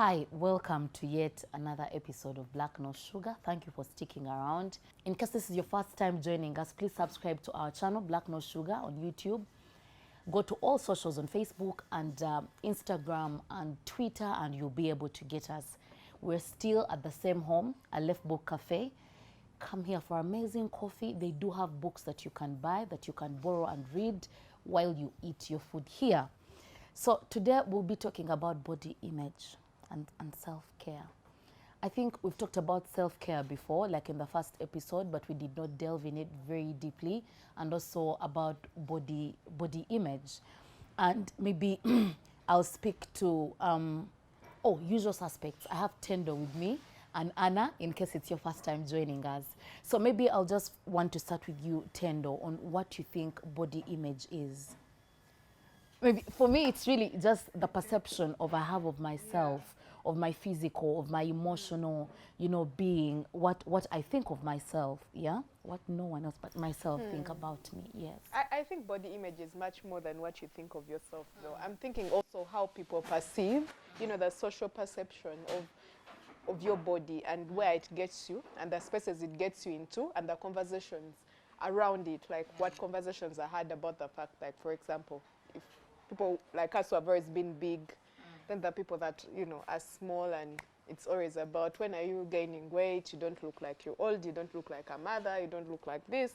Hi, welcome to yet another episode of Black No Sugar. Thank you for sticking around. In case this is your first time joining us, please subscribe to our channel, Black No Sugar, on YouTube. Go to all socials on Facebook and Instagram and Twitter, and you'll be able to get us. We're still at the same home, Aleph Book Cafe. Come here for amazing coffee. They do have books that you can buy, that you can borrow and read while you eat your food here. So today we'll be talking about body image and self-care. I think we've talked about self-care before, like in the first episode, but we did not delve in it very deeply, and also about body image. And maybe I'll speak to, usual suspects. I have Tendo with me and Anna, in case it's your first time joining us. So maybe I'll just want to start with you, Tendo, on what you think body image is. Maybe for me, it's really just the perception I have of myself, of my physical, of my emotional, being, what I think of myself, what no one else but myself think about me, yes. I think body image is much more than what you think of yourself, though. I'm thinking also how people perceive, the social perception of your body and where it gets you and the spaces it gets you into and the conversations around it, like what conversations are had about the fact, like, for example, if people like us who have always been big, then the people that, are small, and it's always about when are you gaining weight, you don't look like you're old, you don't look like a mother, you don't look like this.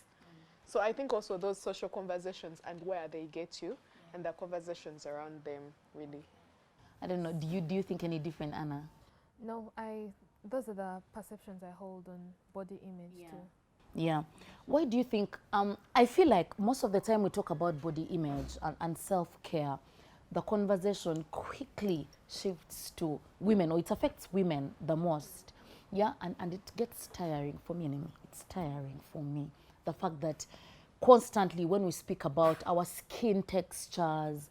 So I think also those social conversations and where they get you and the conversations around them, really. I don't know, do you think any different, Anna? No, those are the perceptions I hold on body image too. Yeah. Why do you think, I feel like most of the time we talk about body image and self-care, the conversation quickly shifts to women, or it affects women the most. Yeah, and it gets tiring for me. It's tiring for me. The fact that constantly when we speak about our skin textures,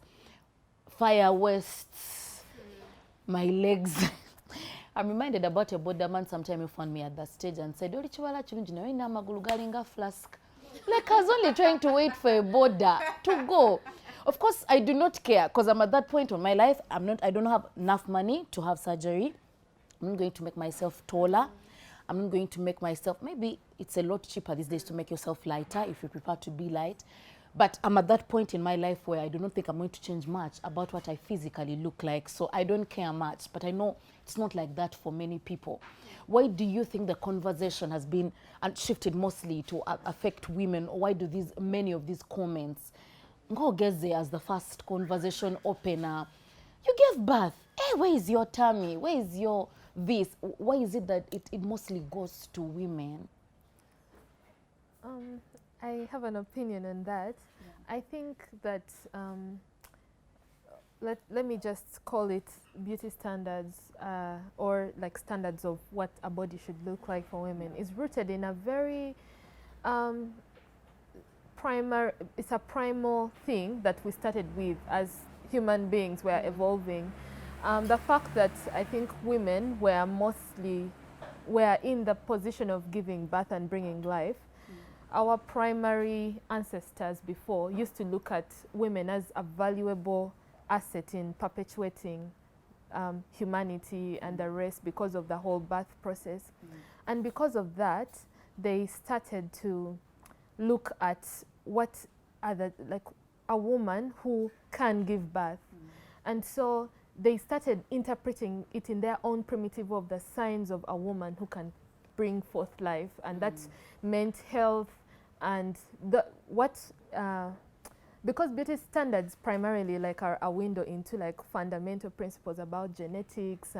fire wasts, my legs. I'm reminded about a border man sometime who found me at the stage and said, like I was only trying to wait for a border to go. Of course, I do not care because I'm at that point in my life. I don't have enough money to have surgery. I'm not going to make myself taller. I'm not going to make myself, maybe it's a lot cheaper these days to make yourself lighter if you prefer to be light. But I'm at that point in my life where I do not think I'm going to change much about what I physically look like. So I don't care much, but I know it's not like that for many people. Why do you think the conversation has been shifted mostly to affect women? Or why do many of these comments go get there as the first conversation opener? You gave birth. Hey, where is your tummy? Where is your this? Why is it that it mostly goes to women? I have an opinion on that. Yeah. I think that, let me just call it beauty standards or like standards of what a body should look like for women is rooted in a very it's a primal thing that we started with as human beings. We're evolving. The fact that I think women were in the position of giving birth and bringing life. Our primary ancestors before used to look at women as a valuable asset in perpetuating humanity and the race because of the whole birth process. And because of that, they started to look at what like a woman who can give birth. And so they started interpreting it in their own primitive way of the signs of a woman who can bring forth life, and that meant health and because beauty standards primarily like are a window into like fundamental principles about genetics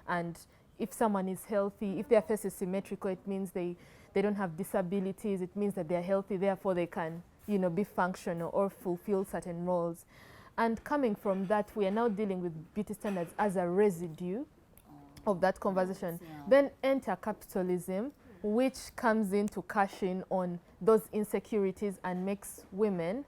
and if someone is healthy, if their face is symmetrical, it means they don't have disabilities, it means that they're healthy, therefore they can be functional or fulfill certain roles. And coming from that, we are now dealing with beauty standards as a residue of that conversation. Then enter capitalism, which comes in to cash in on those insecurities and makes women,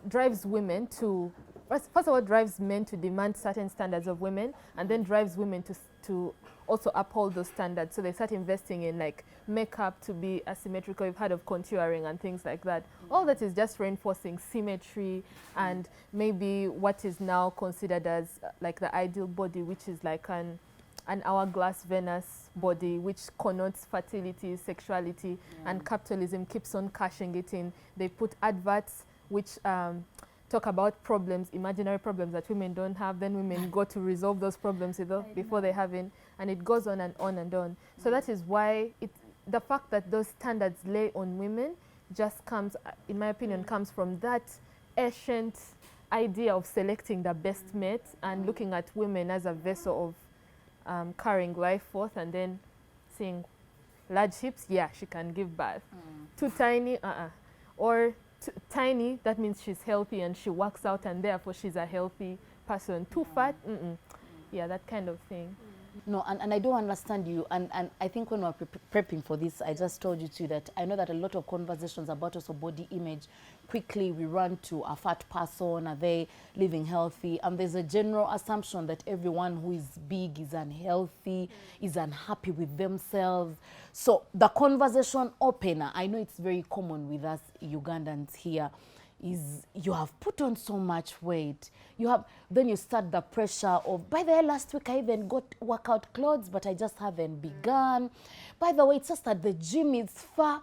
drives women to, first of all, drives men to demand certain standards of women, and then drives women to also uphold those standards. So they start investing in like makeup to be asymmetrical. You've heard of contouring and things like that. All that is just reinforcing symmetry and maybe what is now considered as like the ideal body, which is like an an hourglass Venus body, which connotes fertility, sexuality, and capitalism keeps on cashing it in. They put adverts which talk about problems, imaginary problems that women don't have. Then women go to resolve those problems before they have it, and it goes on and on and on. So that is why the fact that those standards lay on women just comes, in my opinion, comes from that ancient idea of selecting the best mate and looking at women as a vessel of carrying life forth, and then seeing large hips, yeah, she can give birth. Too tiny, or tiny, that means she's healthy and she works out and therefore she's a healthy person. Too fat, yeah, that kind of thing. No, and I don't understand you. And I think when we were prepping for this, I just told you too that I know that a lot of conversations about also body image, quickly we run to a fat person, are they living healthy? And there's a general assumption that everyone who is big is unhealthy, is unhappy with themselves. So the conversation opener, I know it's very common with us Ugandans here, is you have put on so much weight. Then you start the pressure of, by the way, last week I even got workout clothes, but I just haven't begun. By the way, it's just that the gym is far.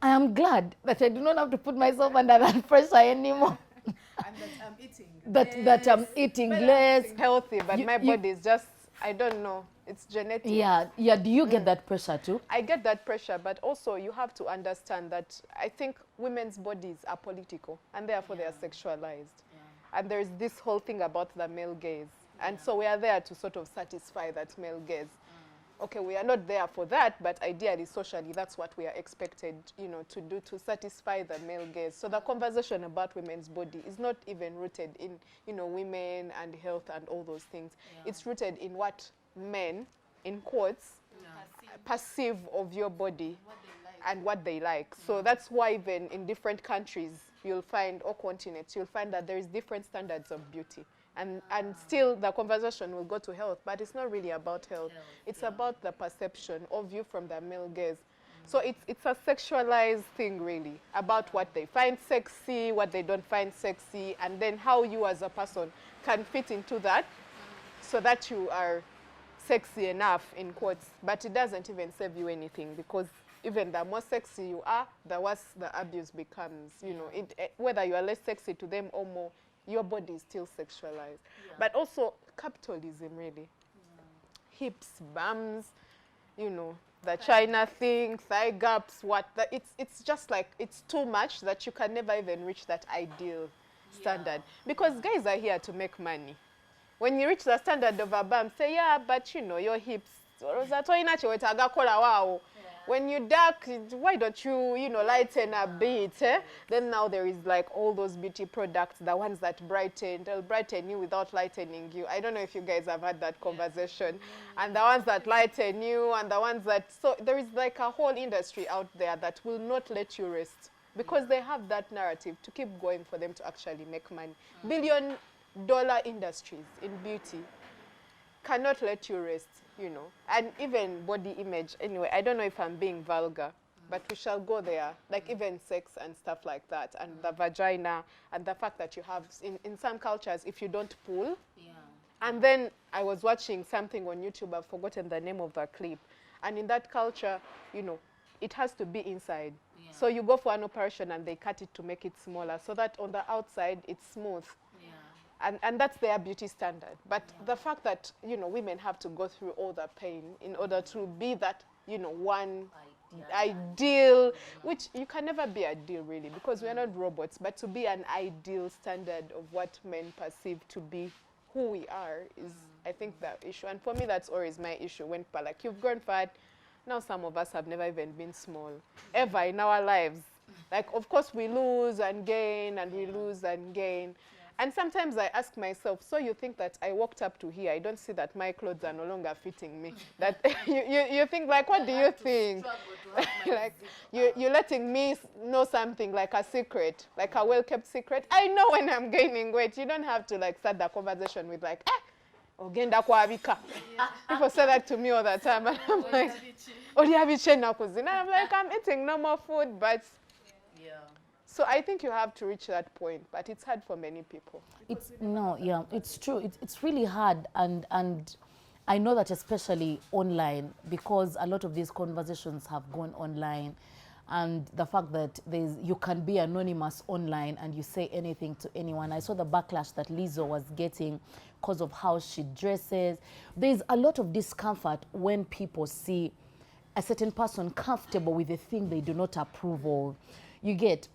I am glad that I do not have to put myself under that pressure anymore. And that I'm eating that I'm eating less. I'm healthy, but my body is just, I don't know, it's genetic. Yeah. Do you get that pressure too? I get that pressure, but also you have to understand that I think women's bodies are political and therefore they are sexualized. And there's this whole thing about the male gaze. And so we are there to sort of satisfy that male gaze. Okay, we are not there for that, but ideally, socially, that's what we are expected, to do, to satisfy the male gaze. So the conversation about women's body is not even rooted in, women and health and all those things. It's rooted in what men, in quotes, perceive of your body and what they like. So that's why even in different countries, you'll find, or continents, you'll find that there is different standards of beauty. And still the conversation will go to health, but it's not really about health. It's about the perception of you from the male gaze. So it's a sexualized thing really, about what they find sexy, what they don't find sexy, and then how you as a person can fit into that so that you are sexy enough, in quotes. But it doesn't even save you anything, because even the more sexy you are, the worse the abuse becomes. Whether you are less sexy to them or more, your body is still sexualized. But also capitalism really. Hips, bums, the China thing, thigh gaps, it's just like, it's too much that you can never even reach that ideal standard. Because guys are here to make money. When you reach the standard of a bum, say, yeah, but your hips, when you dark, why don't you, lighten a bit? Then now there is like all those beauty products, the ones that brighten, they'll brighten you without lightening you. I don't know if you guys have had that conversation. And the ones that lighten you, and the ones that, so there is like a whole industry out there that will not let you rest, because they have that narrative to keep going for them to actually make money. $billion industries in beauty cannot let you rest. And even body image. Anyway, I don't know if I'm being vulgar, but we shall go there. Like even sex and stuff like that, and the vagina, and the fact that you have, in some cultures, if you don't pull. And then I was watching something on YouTube, I've forgotten the name of the clip. And in that culture, it has to be inside. So you go for an operation and they cut it to make it smaller, so that on the outside it's smooth. And that's their beauty standard. But the fact that, women have to go through all the pain in order to be that, one ideal, which you can never be ideal really, because we are not robots, but to be an ideal standard of what men perceive to be who we are is, I think, the issue. And for me, that's always my issue. When people are like, you've grown fat, now some of us have never even been small, ever in our lives. Like, of course, we lose and gain, and we lose and gain. And sometimes I ask myself, so you think that I walked up to here, I don't see that my clothes are no longer fitting me. That you think, like, what do you think? Like, you're letting me know something, like a secret, like a well-kept secret. I know when I'm gaining weight. You don't have to, like, start the conversation with, like, ogenda kwabika. People say that to me all the time, and I'm like, and I'm like, I'm eating normal food, but... So I think you have to reach that point, but it's hard for many people. It's true. It's really hard, and I know that especially online, because a lot of these conversations have gone online, and the fact that you can be anonymous online and you say anything to anyone. I saw the backlash that Lizzo was getting because of how she dresses. There's a lot of discomfort when people see a certain person comfortable with a thing they do not approve of. You get,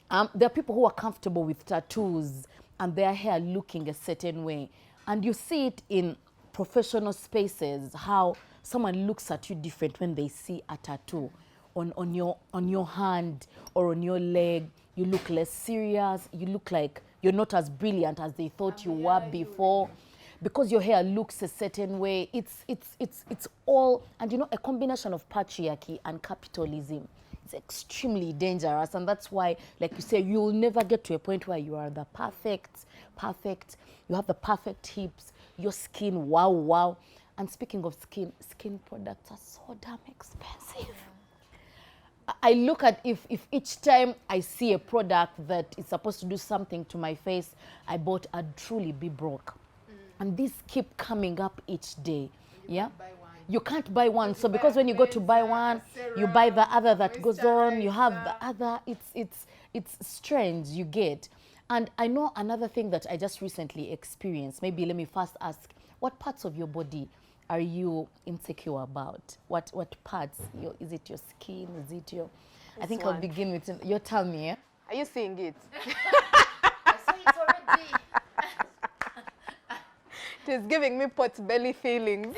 there are people who are comfortable with tattoos and their hair looking a certain way. And you see it in professional spaces, how someone looks at you different when they see a tattoo on your hand or on your leg. You look less serious. You look like you're not as brilliant as they thought you were before. Because your hair looks a certain way. It's all, and a combination of patriarchy and capitalism. It's extremely dangerous, and that's why, like you say, you'll never get to a point where you are the perfect, you have the perfect hips, your skin, wow. And speaking of skin products are so damn expensive. I look at if each time I see a product that is supposed to do something to my face, I bought, I'd truly be broke. And these keep coming up each day. Yeah? You can't buy one. So because when you go to buy one, you buy the other that goes on, you have the other. It's strange, you get. And I know another thing that I just recently experienced. Maybe let me first ask, what parts of your body are you insecure about? What parts? Is it your skin? Is it your... I think I'll begin with your tummy. Yeah? Are you seeing it? I saw it already. It is giving me pot belly feelings.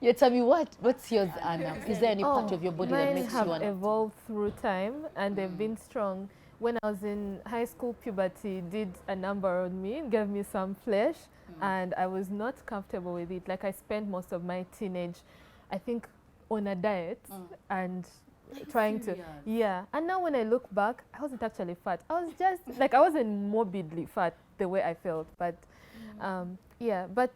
Your tummy, what's yours, Anna? Is there any part of your body that makes you Mine have evolved through time, and they've been strong. When I was in high school, puberty did a number on me, gave me some flesh, and I was not comfortable with it. Like, I spent most of my teenage, I think, on a diet and trying to, and now when I look back, I wasn't actually fat. I was just, like, I wasn't morbidly fat the way I felt, but but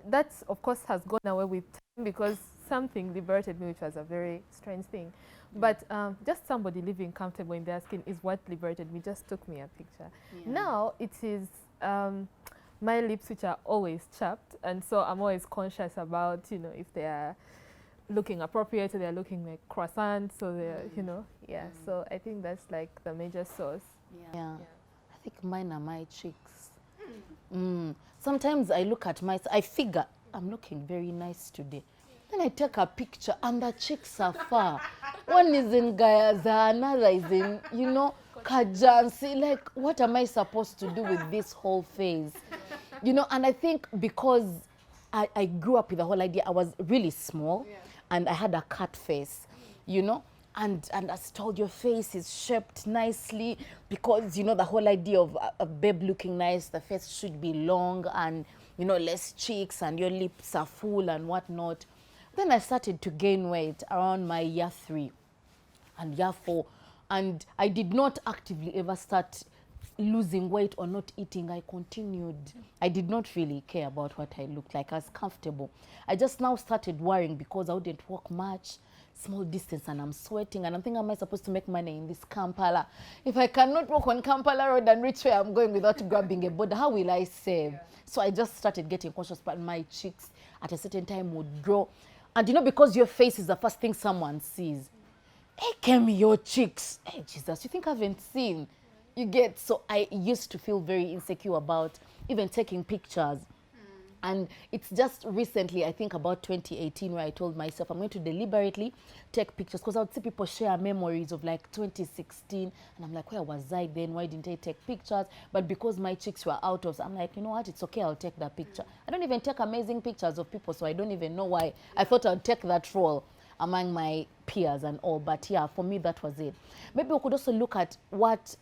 that, of course, has gone away with time because something liberated me, which was a very strange thing. But just somebody living comfortable in their skin is what liberated me, just took me a picture. Now it is my lips, which are always chapped, and so I'm always conscious about, if they are looking appropriate, or they're looking like croissants, so they're, so I think that's like the major source. I think mine are my cheeks. Sometimes I look at myself, I figure I'm looking very nice today. Then I take a picture and the cheeks are far. One is in Gayaza, another is in, Kajansi. Like, what am I supposed to do with this whole face? And I think because I grew up with the whole idea, I was really small and I had a cut face, And as told, your face is shaped nicely because, the whole idea of a babe looking nice, the face should be long and, less cheeks and your lips are full and whatnot. Then I started to gain weight around my year 3 and year 4. And I did not actively ever start losing weight or not eating. I continued. I did not really care about what I looked like. I was comfortable. I just now started worrying because I wouldn't walk much. Small distance and I'm sweating and I'm thinking, am I supposed to make money in this Kampala? If I cannot walk on Kampala Road and reach where I'm going without grabbing a border, how will I save? So I just started getting conscious, but my cheeks at a certain time would grow. And because your face is the first thing someone sees. Hey, Kemi, your cheeks. Hey, Jesus, you think I haven't seen? You get, so I used to feel very insecure about even taking pictures. And it's just recently, I think about 2018, where I told myself I'm going to deliberately take pictures because I would see people share memories of like 2016. And I'm like, where was I then? Why didn't I take pictures? But because my cheeks were out of, I'm like, you know what? It's okay. I'll take that picture. I don't even take amazing pictures of people, so I don't even know why. I thought I'd take that role among my peers and all. But yeah, for me, that was it. Maybe we could also look at what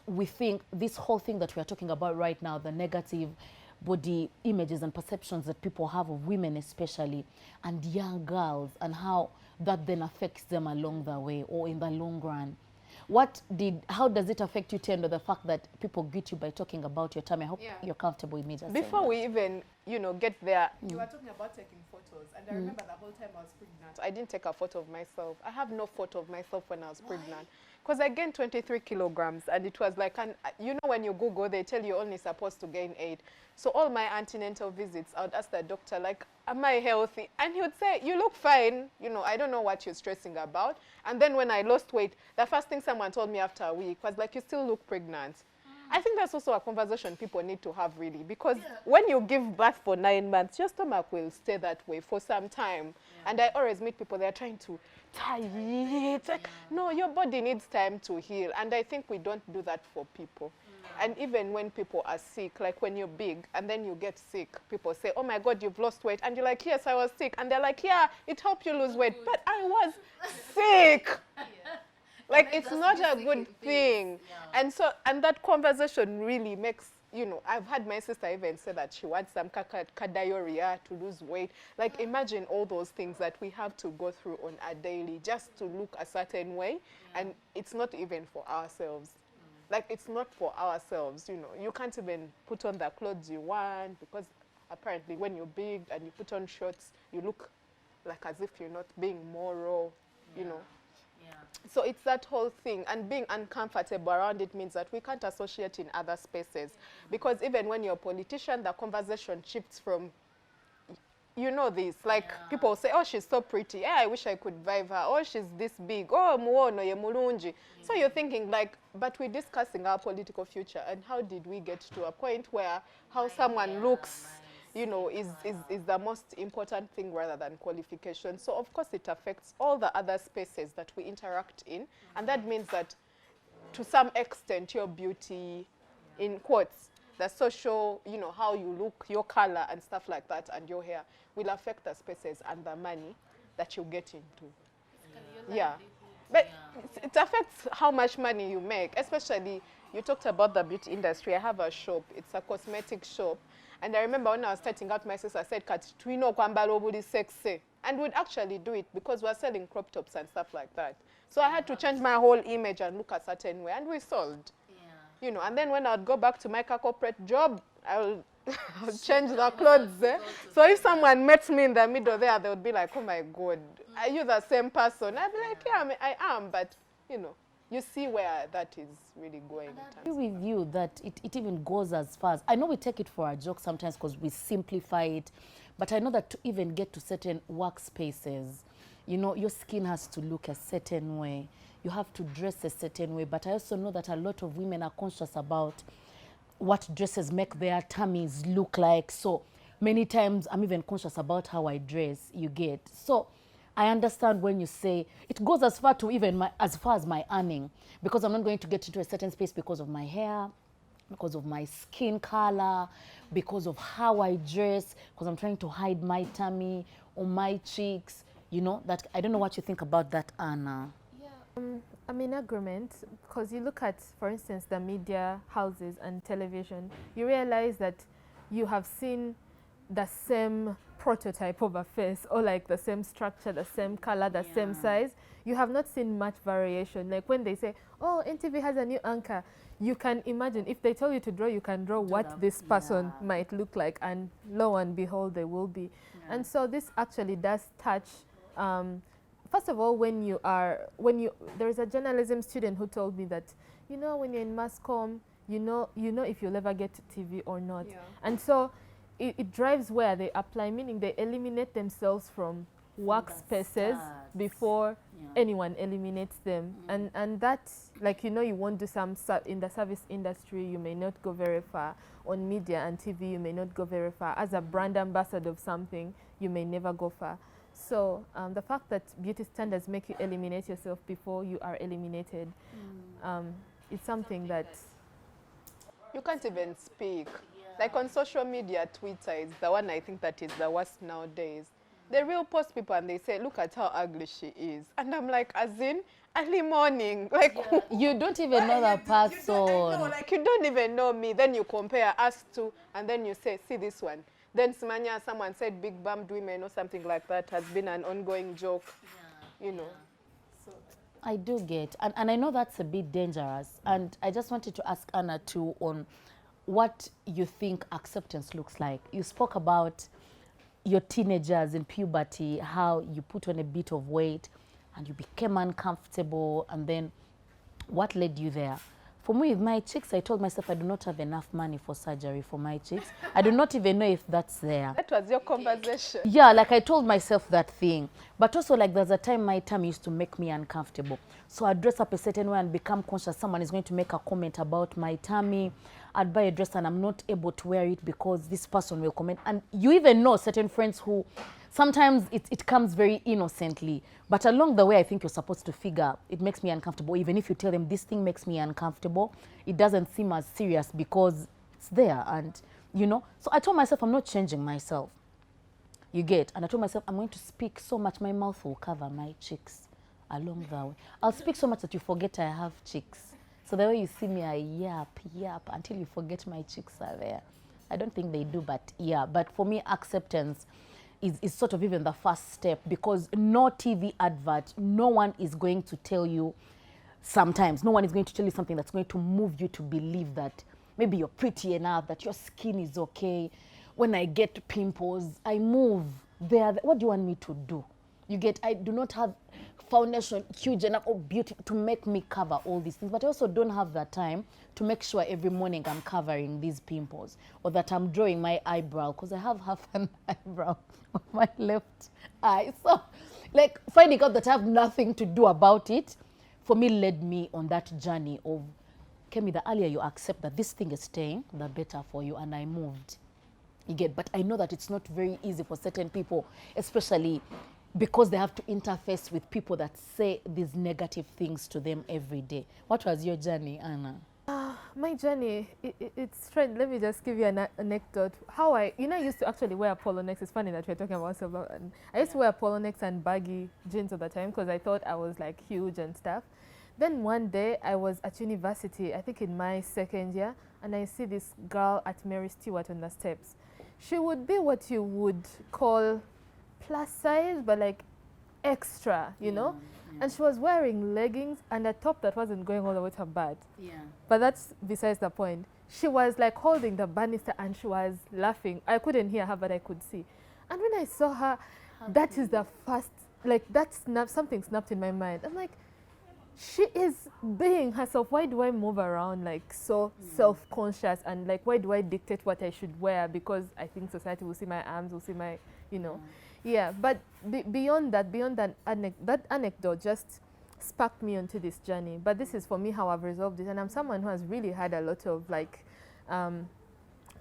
we think, this whole thing that we're talking about right now, the negative body images and perceptions that people have of women especially, and young girls, and how that then affects them along the way or in the long run. How does it affect you, Tendo, the fact that people greet you by talking about your tummy? I hope you're comfortable with me just Before we even, get there, you were talking about taking photos, and I remember the whole time I was pregnant, I didn't take a photo of myself. I have no photo of myself when I was pregnant. because I gained 23 kilograms, and it was like, you know, when you Google, they tell you only supposed to gain 8. So all my antenatal visits, I would ask the doctor, like, am I healthy? And he would say, you look fine. You know, I don't know what you're stressing about. And then when I lost weight, the first thing someone told me after a week was like, you still look pregnant. I think that's also a conversation people need to have, really, because when you give birth for 9 months, your stomach will stay that way for some time. And I always meet people, they're trying to tie it. Like, no, your body needs time to heal. And I think we don't do that for people. And even when people are sick, like when you're big and then you get sick, people say, oh my God, you've lost weight. And you're like, yes, I was sick. And they're like, yeah, it helped you lose weight. But I was sick. Like, it's not a good thing. And so, and that conversation really makes, you know, I've had my sister even say that she wants some diarrhea to lose weight. Like, imagine all those things that we have to go through on a daily just to look a certain way. And it's not even for ourselves. Like, it's not for ourselves, you know. You can't even put on the clothes you want, because apparently when you're big and you put on shorts, you look like as if you're not being moral, you know. So it's that whole thing, and being uncomfortable around it means that we can't associate in other spaces, because even when you're a politician, the conversation shifts from, you know, this, like people say, oh, she's so pretty, yeah, I wish I could vibe her, oh, she's this big, oh, muono ye mulunji. So you're thinking like, but we're discussing our political future, and how did we get to a point where how someone looks, you know, is the most important thing rather than qualification. So of course it affects all the other spaces that we interact in, and that means that to some extent your beauty, in quotes, the social, you know, how you look, your color and stuff like that, and your hair will affect the spaces and the money that you get into. Yeah. But it affects how much money you make, especially, you talked about the beauty industry. I have a shop, it's a cosmetic shop. And I remember when I was starting out, my sister said, Kati, tuino kwambala obuli sexy. And we'd actually do it because we're selling crop tops and stuff like that. So I had to change my whole image and look a certain way, and we sold. You know, and then when I'd go back to my corporate job, I'll change the clothes. So if someone met me in the middle there, they would be like, oh my God, are you the same person? I'd be like, yeah, I am, but, you know, you see where that is really going. I agree with you that it even goes as far as, I know we take it for a joke sometimes because we simplify it, but I know that to even get to certain workspaces, you know, your skin has to look a certain way. You have to dress a certain way. But I also know that a lot of women are conscious about what dresses make their tummies look like. So many times I'm even conscious about how I dress, you get. So I understand when you say it goes as far to even as far as my earning, because I'm not going to get into a certain space because of my hair, because of my skin color, because of how I dress, because I'm trying to hide my tummy or my cheeks, you know. That I don't know what you think about that, Anna. I'm in agreement, because you look at, for instance, the media houses and television, you realize that you have seen the same prototype of a face, or like the same structure, the same color, the same size. You have not seen much variation. Like when they say, oh, NTV has a new anchor, you can imagine, if they tell you to draw, you can draw what this person might look like, and lo and behold, they will be. And so this actually does touch, first of all, there is a journalism student who told me that, you know, when you're in mass comm, you know if you'll ever get to TV or not. And so it drives where they apply, meaning they eliminate themselves from workspaces before anyone eliminates them. And that, like, you know, you won't do some, in the service industry, you may not go very far. On media and TV, you may not go very far. As a brand ambassador of something, you may never go far. So the fact that beauty standards make you eliminate yourself before you are eliminated, it's something that you can't even speak. Like on social media, Twitter is the one I think that is the worst nowadays. They will post people and they say, look at how ugly she is. And I'm like, as in, early morning. Like, you don't even know that person. Like, you don't even know me. Then you compare us to, and then you say, see this one. Then Simanya, someone said big bummed women or something like that has been an ongoing joke, you know. So I do get, and I know that's a bit dangerous. And I just wanted to ask Anna too on what you think acceptance looks like. You spoke about your teenagers in puberty, how you put on a bit of weight and you became uncomfortable, and then What led you there? For me, with my cheeks, I told myself I do not have enough money for surgery for my cheeks. I do not even know if that's there. That was your conversation. Yeah, like I told myself that thing. But also, like, there's a time my tummy used to make me uncomfortable. So I'd dress up a certain way and become conscious someone is going to make a comment about my tummy. I'd buy a dress and I'm not able to wear it because this person will comment. And you even know certain friends who sometimes it comes very innocently. But along the way, I think you're supposed to figure it makes me uncomfortable. Even if you tell them this thing makes me uncomfortable, it doesn't seem as serious because it's there. And, you know, so I told myself I'm not changing myself. You get? And I told myself I'm going to speak so much my mouth will cover my cheeks along the way. I'll speak so much that you forget I have cheeks. So the way you see me, I yap until you forget my cheeks are there. I don't think they do, but yeah. But for me, acceptance is sort of even the first step, because no TV advert, no one is going to tell you sometimes, no one is going to tell you something that's going to move you to believe that maybe you're pretty enough, that your skin is okay. When I get pimples, I move there. What do you want me to do? You get, I do not have foundation huge enough or beauty to make me cover all these things, but I also don't have the time to make sure every morning I'm covering these pimples or that I'm drawing my eyebrow, because I have half an eyebrow on my left eye. So like finding out that I have nothing to do about it, for me, led me on that journey of, Kemi, the earlier you accept that this thing is staying, the better for you. And I moved. You get, but I know that it's not very easy for certain people, especially because they have to interface with people that say these negative things to them every day. What was your journey, Anna? My journey, it's strange. Let me just give you an anecdote. How I used to actually wear polo necks. It's funny that we're talking about self. I used to wear polo necks and baggy jeans at the time because I thought I was like huge and stuff. Then one day I was at university, I think in my second year, and I see this girl at Mary Stewart on the steps. She would be what you would call plus size, but like extra, you know? Yeah. And she was wearing leggings and a top that wasn't going all the way to her butt. Yeah. But that's besides the point. She was like holding the banister and she was laughing. I couldn't hear her, but I could see. And when I saw her, that is the first, like that something snapped in my mind. I'm like, she is being herself. Why do I move around like so self-conscious, and like why do I dictate what I should wear because I think society will see my arms, will see my, you know. Yeah, but beyond that anecdote just sparked me onto this journey. But this is for me how I've resolved it, and I'm someone who has really had a lot of like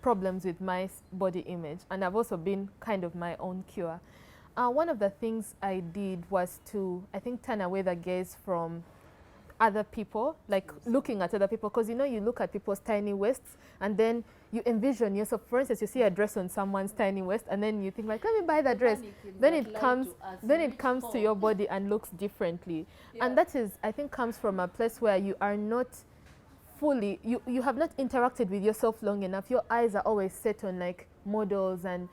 problems with my body image, and I've also been kind of my own cure. One of the things I did was to, I think, turn away the gaze from other people, like looking at other people, because you know, you look at people's tiny waists and then you envision yourself. For instance, you see a dress on someone's tiny waist and then you think like, let me buy that dress. Then it comes to your body and looks differently. Yeah. And that is, I think, comes from a place where you are not fully, you have not interacted with yourself long enough. Your eyes are always set on like models and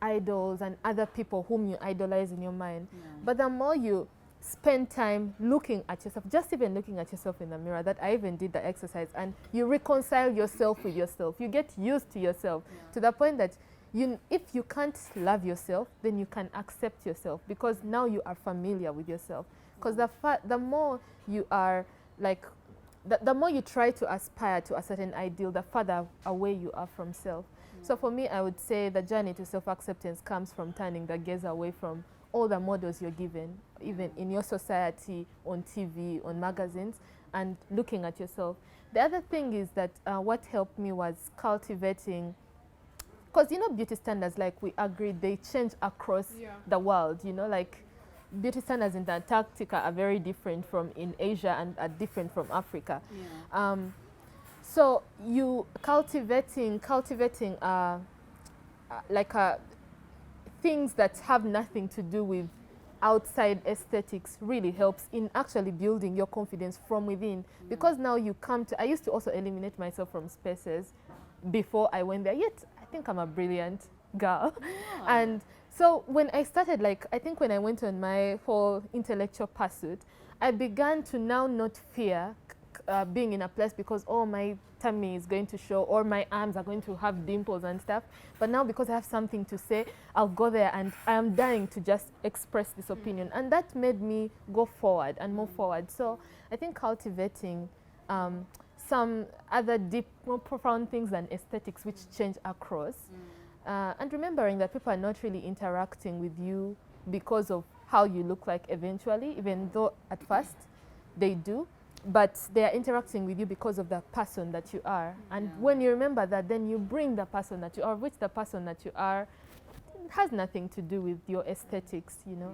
idols and other people whom you idolize in your mind. Yeah. But the more you spend time looking at yourself, just even looking at yourself in the mirror, that I even did the exercise, and you reconcile yourself with yourself. You get used to yourself to the point that if you can't love yourself, then you can accept yourself, because now you are familiar with yourself. Because the more you are like, the more you try to aspire to a certain ideal, the further away you are from self. So for me, I would say the journey to self-acceptance comes from turning the gaze away from all the models you're given, even in your society, on TV, on magazines, and looking at yourself. The other thing is that what helped me was cultivating, because you know, beauty standards, like we agreed, they change across the world. You know, like beauty standards in Antarctica are very different from in Asia and are different from Africa. Yeah. So you cultivating things that have nothing to do with outside aesthetics really helps in actually building your confidence from within. Because now you come to, I used to also eliminate myself from spaces before I went there, yet I think I'm a brilliant girl. And so when I started, like, I think when I went on my whole intellectual pursuit, I began to now not fear being in a place because, oh, my tummy is going to show or my arms are going to have dimples and stuff. But now because I have something to say, I'll go there and I am dying to just express this opinion. And that made me go forward and move forward. So I think cultivating some other deep, more profound things than aesthetics which change across. And remembering that people are not really interacting with you because of how you look like eventually, even though at first they do, but they are interacting with you because of the person that you are. And when you remember that, then you bring the person that you are, which the person that you are has nothing to do with your aesthetics, you know,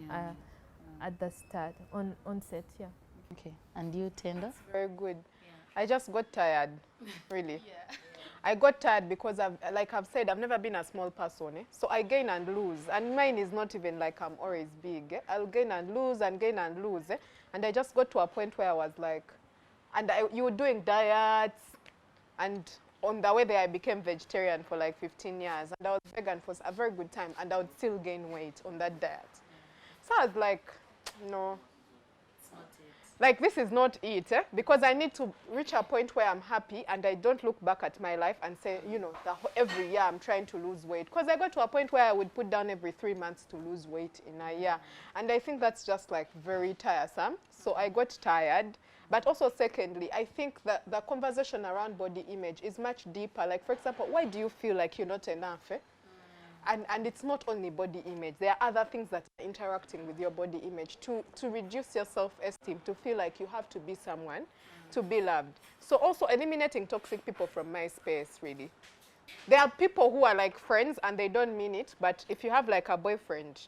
at the start, on set, yeah. Okay, and you, Tender? Very good. I just got tired, really. I got tired because like I've said, I've never been a small person. So I gain and lose. And mine is not even like I'm always big. I'll gain and lose and gain and lose. And I just got to a point where I was like, you were doing diets. And on the way there, I became vegetarian for like 15 years. And I was vegan for a very good time. And I would still gain weight on that diet. So I was like, no. Like, this is not it, because I need to reach a point where I'm happy and I don't look back at my life and say, you know, every year I'm trying to lose weight. Because I got to a point where I would put down every 3 months to lose weight in a year. And I think that's just like very tiresome. So I got tired. But also, secondly, I think that the conversation around body image is much deeper. Like, for example, why do you feel like you're not enough? And it's not only body image. There are other things that are interacting with your body image to reduce your self-esteem, to feel like you have to be someone, to be loved. So also eliminating toxic people from my space, really. There are people who are like friends and they don't mean it, but if you have like a boyfriend,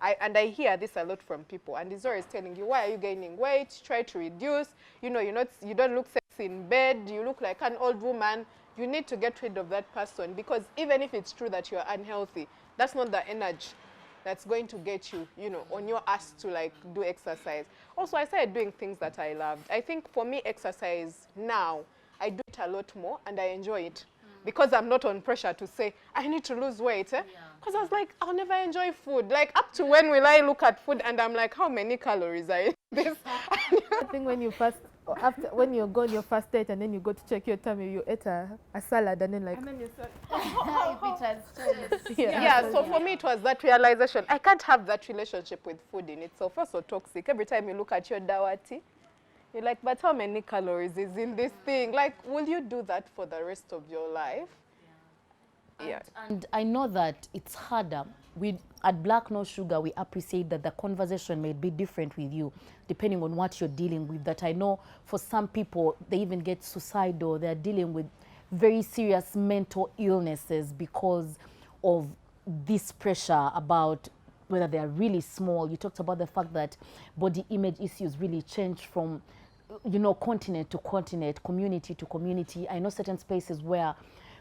I hear this a lot from people, and he's always telling you, why are you gaining weight? Try to reduce. You know, you don't look sexy in bed. You look like an old woman. You need to get rid of that person, because even if it's true that you're unhealthy, that's not the energy that's going to get you, you know, on your ass to like do exercise. Also, I started doing things that I loved. I think for me, exercise now, I do it a lot more and I enjoy it. Because I'm not on pressure to say, I need to lose weight. Because I was like, I'll never enjoy food. Like, up to when will I look at food and I'm like, how many calories are in this? I think when you when you go on your first date and then you go to check your tummy, you ate a salad and then like... And then you said, So for me, it was that realization. I can't have that relationship with food in itself. Also toxic. Every time you look at your dawati, you're like, but how many calories is in this thing? Like, will you do that for the rest of your life? And I know that it's harder. At Black No Sugar, we appreciate that the conversation may be different with you, depending on what you're dealing with. That I know for some people, they even get suicidal. They're dealing with very serious mental illnesses because of this pressure about whether they are really small. You talked about the fact that body image issues really change from, you know, continent to continent, community to community. I know certain spaces where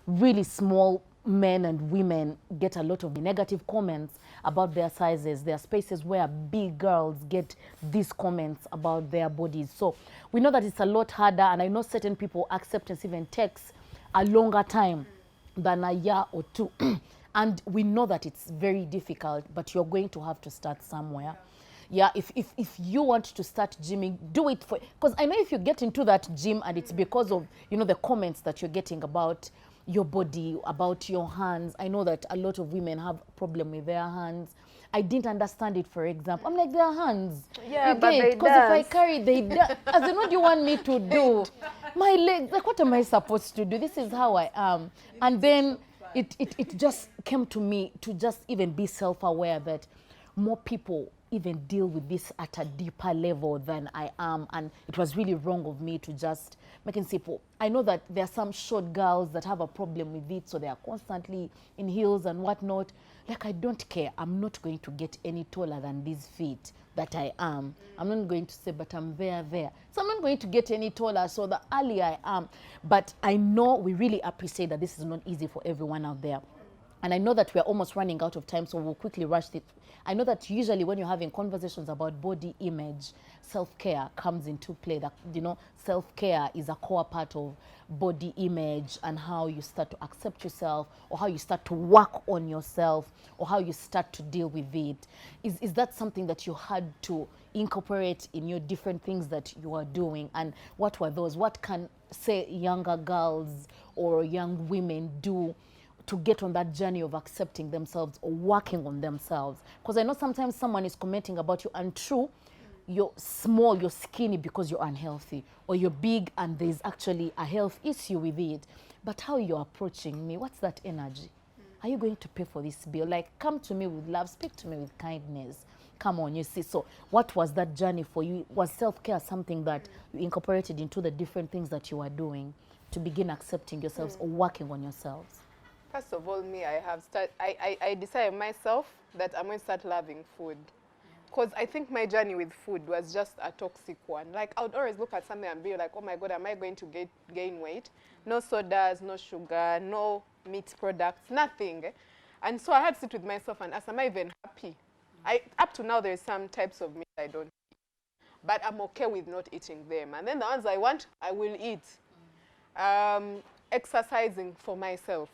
really small men and women get a lot of negative comments about their sizes. There are spaces where big girls get these comments about their bodies. So we know that it's a lot harder, and I know certain people acceptance even takes a longer time than a year or two. And we know that it's very difficult, but you're going to have to start somewhere. Yeah, if you want to start gymming, do it for, because I know if you get into that gym and it's because of, you know, the comments that you're getting about your body, about your hands. I know that a lot of women have a problem with their hands. I didn't understand it, for example. I'm like, their hands. Yeah, but they because if I carry, they as in, what do you want me to do? My legs, like, what am I supposed to do? This is how I am. And then it just came to me to just even be self-aware that more people even deal with this at a deeper level than I am. And it was really wrong of me to just making people. I know that there are some short girls that have a problem with it, so they are constantly in heels and whatnot. Like, I don't care. I'm not going to get any taller than these feet that I am. I'm not going to say, but I'm there. So I'm not going to get any taller, so the earlier I am. But I know we really appreciate that this is not easy for everyone out there. And I know that we're almost running out of time, so we'll quickly rush it. I know that usually when you're having conversations about body image, self-care comes into play. That, you know, self-care is a core part of body image and how you start to accept yourself, or how you start to work on yourself, or how you start to deal with it. Is that something that you had to incorporate in your different things that you are doing? And what were those? What can, say, younger girls or young women do to get on that journey of accepting themselves or working on themselves? Because I know sometimes someone is commenting about you, and true, you're small, you're skinny because you're unhealthy, or you're big and there's actually a health issue with it. But how you're approaching me, what's that energy? Are you going to pay for this bill? Like, come to me with love, speak to me with kindness. Come on, you see. So what was that journey for you? Was self-care something that you incorporated into the different things that you were doing to begin accepting yourselves or working on yourselves? First of all, me, I decided myself that I'm going to start loving food. Because I think my journey with food was just a toxic one. Like, I would always look at something and be like, oh my God, am I going to gain weight? No sodas, no sugar, no meat products, nothing. And so I had to sit with myself and ask, am I even happy? Up to now, there's some types of meat I don't eat. But I'm okay with not eating them. And then the ones I want, I will eat. Exercising for myself.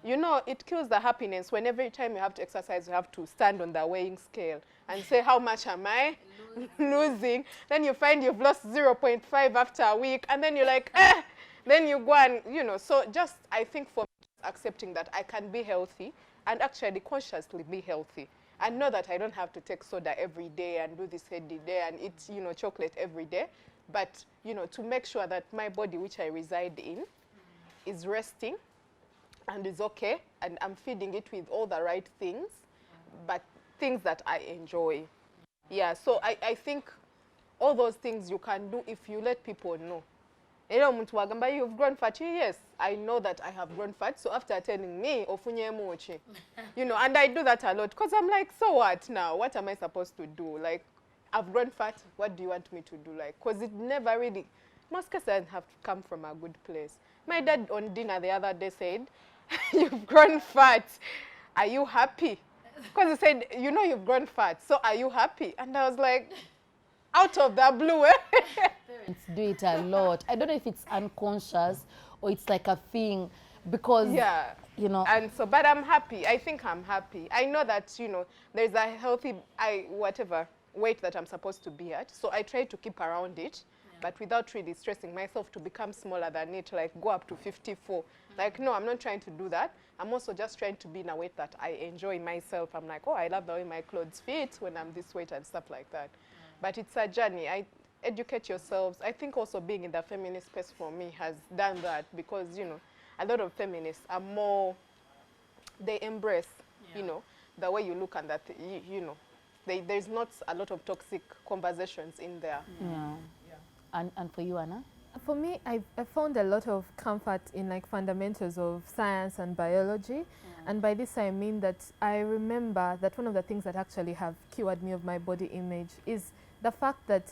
You know, it kills the happiness when every time you have to exercise, you have to stand on the weighing scale and say, how much am I losing? Then you find you've lost 0.5 after a week, and then you're like, eh! Then you go and, you know, so just, I think for me, accepting that I can be healthy and actually consciously be healthy. And know that I don't have to take soda every day and do this every day and eat, you know, chocolate every day. But, you know, to make sure that my body, which I reside in, is resting and is okay, and I'm feeding it with all the right things, but things that I enjoy. Yeah, so I think all those things you can do if you let people know. You know, mtu wagamba, you've grown fat. Yes, I know that I have grown fat. So after telling me, ofunye mochi, you know, and I do that a lot because I'm like, so what now? What am I supposed to do? Like, I've grown fat. What do you want me to do? Like, because it never really, most cases have come from a good place. My dad on dinner the other day said, you've grown fat. Are you happy? Because he said, you know, you've grown fat. So are you happy? And I was like, out of the blue, eh? Parents do it a lot. I don't know if it's unconscious or it's like a thing because, yeah, you know. And so, but I'm happy. I think I'm happy. I know that, you know, there's a healthy, whatever weight that I'm supposed to be at. So I try to keep around it, but without really stressing myself to become smaller than it, like go up to 54. Like, no, I'm not trying to do that. I'm also just trying to be in a weight that I enjoy myself. I'm like, oh, I love the way my clothes fit when I'm this weight and stuff like that. But it's a journey. Educate yourselves. I think also being in the feminist space for me has done that because, you know, a lot of feminists are more, they embrace, you know, the way you look and that, you know, there's not a lot of toxic conversations in there. Yeah. And for you, Anna? For me, I found a lot of comfort in like fundamentals of science and biology. And by this I mean that I remember that one of the things that actually have cured me of my body image is the fact that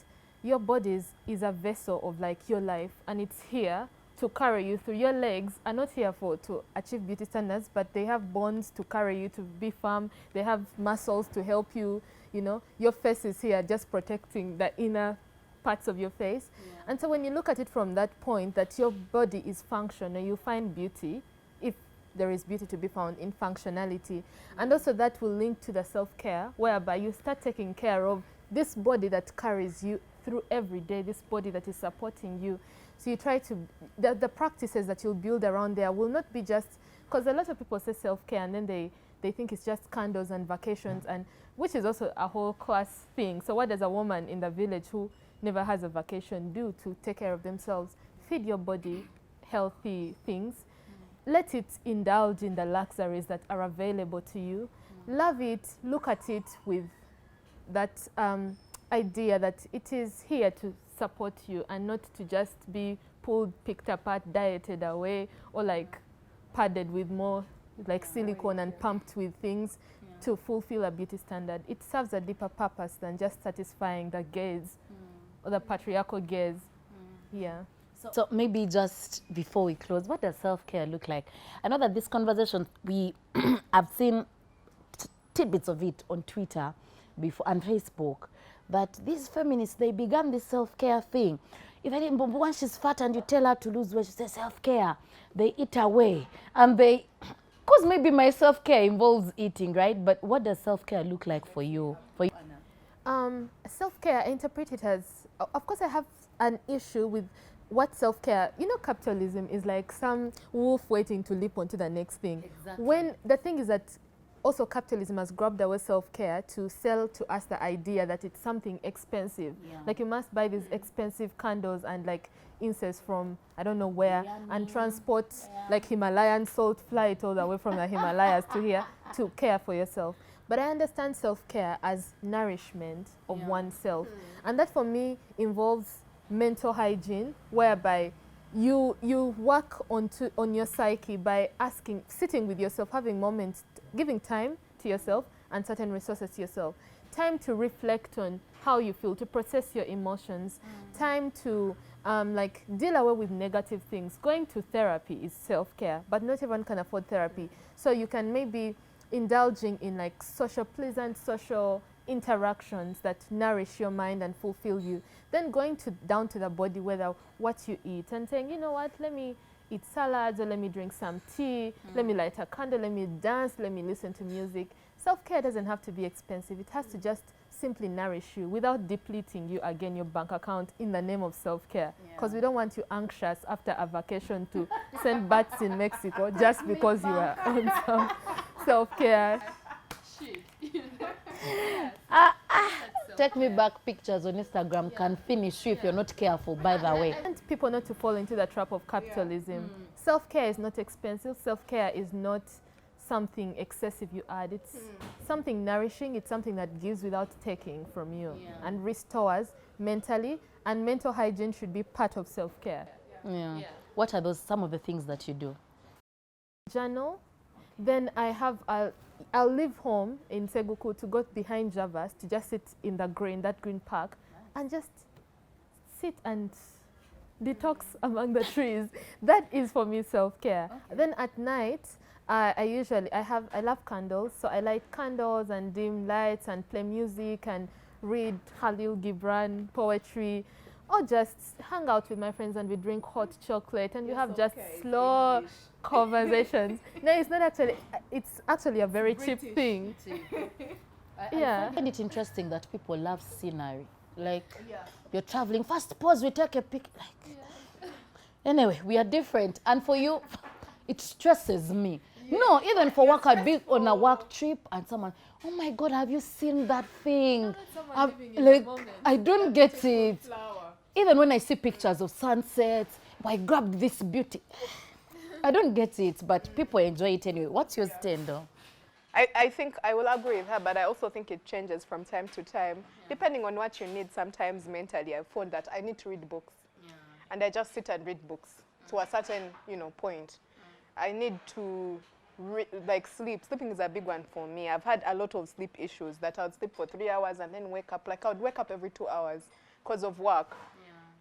your body is a vessel of like your life, and it's here to carry you through. Your legs are not here to achieve beauty standards, but they have bones to carry you to be firm. They have muscles to help you, you know. Your face is here just protecting the inner parts of your face. And so when you look at it from that point, that your body is functional, you find beauty, if there is beauty to be found in functionality. And also that will link to the self-care, whereby you start taking care of this body that carries you through every day, this body that is supporting you. So you try to, the practices that you'll build around there will not be just, because a lot of people say self-care and then they think it's just candles and vacations, and which is also a whole class thing. So what does a woman in the village who never has a vacation do to take care of themselves? Feed your body healthy things. Let it indulge in the luxuries that are available to you. Love it, look at it with that idea that it is here to support you and not to just be pulled, picked apart, dieted away, or like padded with more like silicone and pumped with things to fulfill a beauty standard. It serves a deeper purpose than just satisfying the gaze or the patriarchal gaze. Yeah. So maybe just before we close, what does self-care look like? I know that this conversation, I've seen tidbits of it on Twitter before and Facebook, that these feminists, they began this self-care thing. Even once she's fat and you tell her to lose weight, she says self-care. They eat away. And they, because maybe my self-care involves eating, right? But what does self-care look like for you? Self-care, I interpret it as, of course I have an issue with what self-care, you know, capitalism is like some wolf waiting to leap onto the next thing. Exactly. When the thing is that also capitalism has grabbed away self-care to sell to us the idea that it's something expensive. Yeah. Like you must buy these expensive candles and like incense from I don't know where and transport like Himalayan salt, fly it all the way from the Himalayas to here to care for yourself. But I understand self-care as nourishment of oneself. And that for me involves mental hygiene, whereby you work on your psyche by sitting with yourself, having moments, giving time to yourself and certain resources to yourself. Time to reflect on how you feel, to process your emotions. Time to like deal away with negative things. Going to therapy is self-care, but not everyone can afford therapy. So you can maybe indulging in like pleasant social interactions that nourish your mind and fulfill you. Then going down to the body, whether what you eat, and saying, you know what, let me eat salads, or let me drink some tea, let me light a candle, let me dance, let me listen to music. Self-care doesn't have to be expensive. It has to just simply nourish you without depleting you again, your bank account, in the name of self-care. Because we don't want you anxious after a vacation to send bats in Mexico just because you are on some self-care. Take me back pictures on Instagram can finish you if you're not careful, by the way. I want people not to fall into the trap of capitalism. Self-care is not expensive. Self-care is not something excessive you add. It's something nourishing. It's something that gives without taking from you and restores mentally. And mental hygiene should be part of self-care. Yeah. What are some of the things that you do? Journal. Then I'll leave home in Seguku to go behind Javas to just sit in that green park and just sit and detox among the trees. That is for me self-care. Then at night, I love candles, so I light candles and dim lights and play music and read Khalil Gibran poetry, or just hang out with my friends and we drink hot chocolate and we have just slow conversations. No, it's not actually. It's actually a very cheap thing. I find it interesting that people love scenery. Like you're traveling, first pause, we take a pic. Like anyway, we are different, and for you, it stresses me. No, even for work, I'd be on a work trip and someone, oh my God, have you seen that thing? Like, I don't get it. Even when I see pictures of sunsets, I grabbed this beauty. I don't get it, but people enjoy it anyway. What's your stand though? I think I will agree with her, but I also think it changes from time to time. Depending on what you need, sometimes mentally, I found that I need to read books. And I just sit and read books to a certain, point. I need to like sleep. Sleeping is a big one for me. I've had a lot of sleep issues that I would sleep for 3 hours and then wake up. Like I would wake up every 2 hours because of work.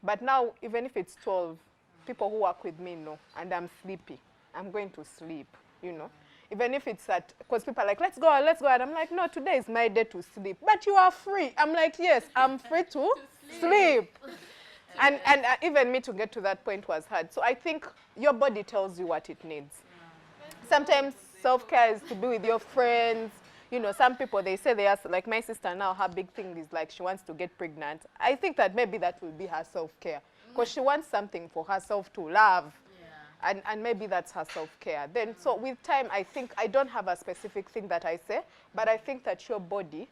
But now, even if it's 12, people who work with me know, and I'm sleepy. I'm going to sleep, Even if it's because people are like, let's go. And I'm like, no, today is my day to sleep. But you are free. I'm like, yes, I'm free to sleep. And even me to get to that point was hard. So I think your body tells you what it needs. Sometimes self-care is to be with your friends. Some people, they say they are, like my sister now, her big thing is like she wants to get pregnant. I think that maybe that will be her self-care because she wants something for herself to love. And maybe that's her self-care. Then, so with time, I think I don't have a specific thing that I say, but I think that your body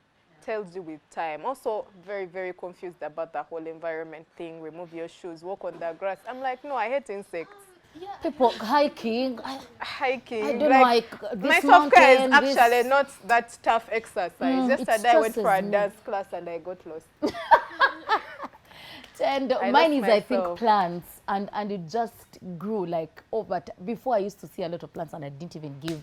tells you with time. Also, very, very confused about the whole environment thing. Remove your shoes, walk on the grass. I'm like, no, I hate insects. People hiking. I don't know, like this my self-care is mountain, actually not that tough exercise. Yesterday I went for a stresses me. dance class and I got lost. And I mine lost is, I think, myself. plants, and it just grew like over. Before I used to see a lot of plants and I didn't even give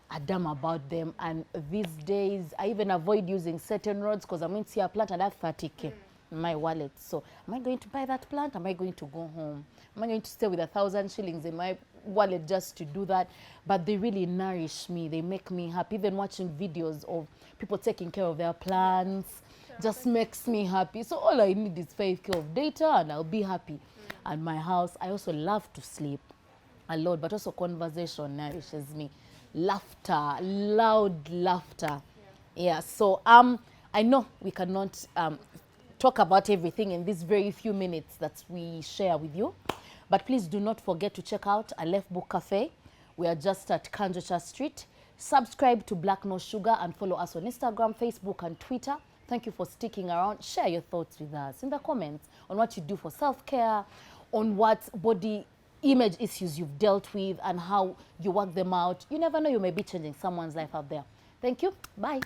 a damn about them. And these days, I even avoid using certain roads because I'm going to see a plant and I have 30K in my wallet. So am I going to buy that plant? Am I going to go home? Am I going to stay with 1,000 shillings in my wallet just to do that? But they really nourish me. They make me happy. Even watching videos of people taking care of their plants just makes me happy. So all I need is 5K of data and I'll be happy. And my house, I also love to sleep a lot, but also conversation nourishes me. Laughter, loud laughter. Yeah, so I know we cannot talk about everything in these very few minutes that we share with you, but please do not forget to check out Aleph Book Cafe. We are just at Kanjocha Street. Subscribe to Black No Sugar and follow us on Instagram, Facebook, and Twitter. Thank you for sticking around. Share your thoughts with us in the comments on what you do for self-care, on what body image issues you've dealt with and how you work them out. You never know, you may be changing someone's life out there. Thank you. Bye.